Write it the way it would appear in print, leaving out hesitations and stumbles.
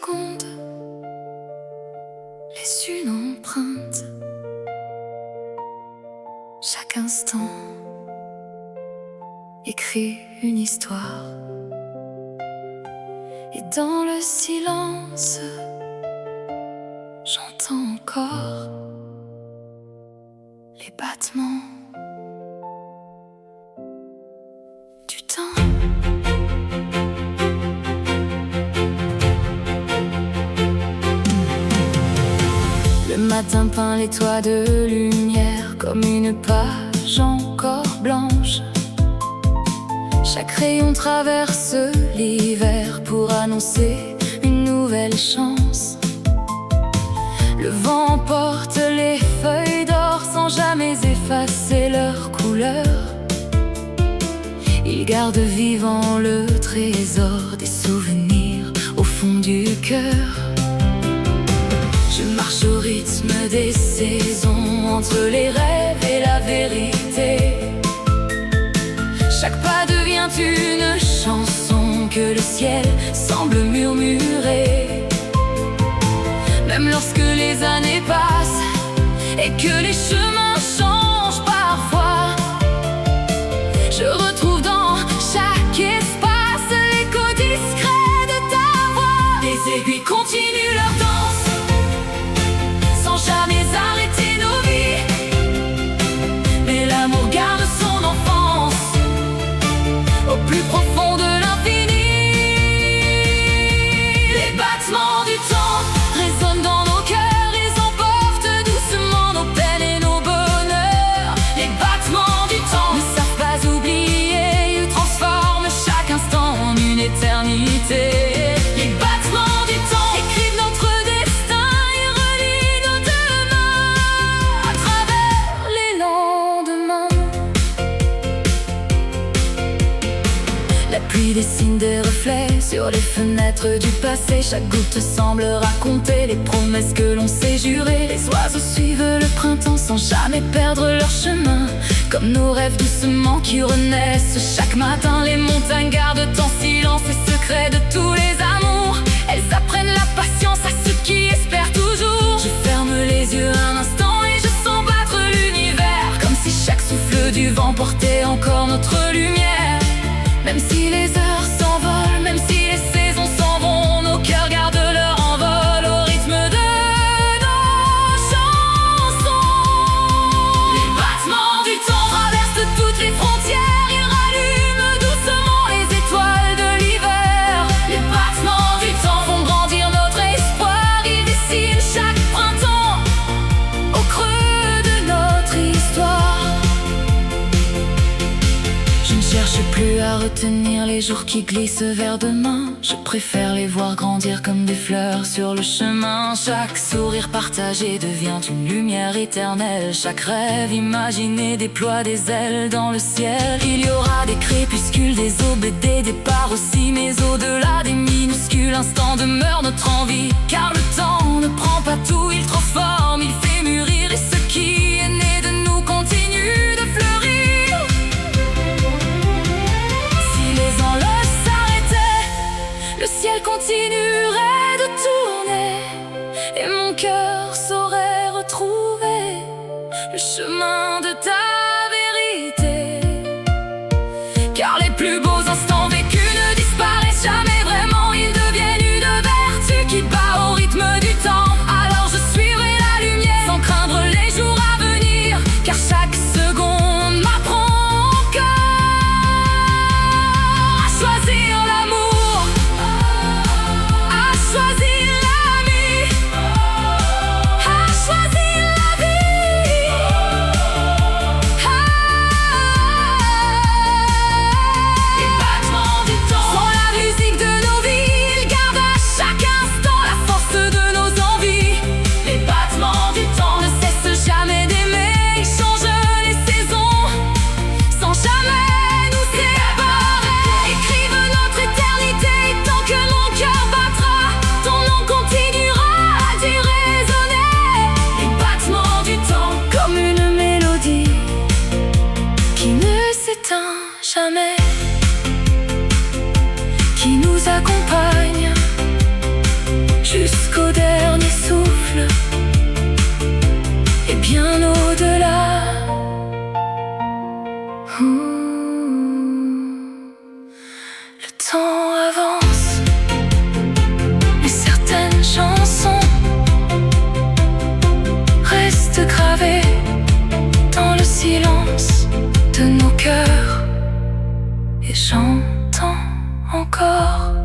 seconde laisse une empreinte. Chaque instant écrit une histoire. Et dans le silence, j'entends encore les battements du temps. Le matin peint les toits de lumière comme une page encore blanche. Chaque rayon traverse l'hiver pour annoncer une nouvelle chance. Le vent porte les feuilles d'or sans jamais effacer leur couleur. Il garde vivant le trésor des souvenirs au fond du cœur. Je marche au rythme des saisons, entre les rêves et la vérité. Chaque pas devient une chanson que le ciel semble murmurer. Même lorsque les années passent et que les chemins changent parfois, je retrouve dans chaque espace l'écho discret de ta voix. Les aiguilles continuent leur danse sans jamais arrêter nos vies. Mais l'amour garde son enfance au plus profond de l'infini. Les battements du temps résonnent dans nos cœurs, ils emportent doucement nos peines et nos bonheurs. Les battements du temps ne savent pas oublier, ils transforment chaque instant en une éternité. Les battements du temps écrivent notre destin et relient nos demain à travers les lendemains. La pluie dessine des reflets sur les fenêtres du passé. Chaque goutte semble raconter les promesses que l'on s'est jurées. Les oiseaux suivent le printemps sans jamais perdre leur chemin, comme nos rêves doucement qui renaissent chaque matin. Les montagnes gardent en silence les secrets de tous les amours. Elles apprennent la patience à ceux qui espèrent toujours. Je ferme les yeux un instant et je sens battre l'univers, comme si chaque souffle du vent portait encore notre lumière. Même si les heures s'envolent, même si les saisons s'en vont, nos cœurs gardent leur envol au rythme de nos chansons. Les battements du temps traversent toutes les frontières, ils rallument doucement les étoiles de l'hiver. Les battements du temps font grandir notre espoir, ils dessinent chaque printemps au creux de notre histoire. Je ne cherche plus à retenir les jours qui glissent vers demain. Je préfère les voir grandir comme des fleurs sur le chemin. Chaque sourire partagé devient une lumière éternelle. Chaque rêve imaginé déploie des ailes dans le ciel. Il y aura des crépuscules, des aubes et des départs aussi. Mais au-delà des minuscules instants demeure notre envie. Car le temps ne prend pas tout, il transforme, il fait mûrir. Et ce qui est né de nous continue de fleurir. Le ciel continuerait de tourner et mon cœur saurait retrouver le chemin de ta vérité. Car les plus beaux instants vécus ne disparaissent jamais vraiment, ils deviennent une vertu qui bat au rythme du temps. Alors je suivrai la lumière sans craindre les jours à venir, car chaque seconde m'apprend encore à choisir l'amour, choisir l'ami, à choisir la vie. Les battements du temps sont la musique de nos vies, ils gardent à chaque instant la force de nos envies. Les battements du temps ne cessent jamais d'aimer, ils changent les saisons sans jamais nous séparer. Écrivent notre éternité et tant que mon cœur battra, ton nom continuera d'y résonner. Les battements du temps comme une mélodie qui ne s'éteint jamais, qui nous accompagne temps encore.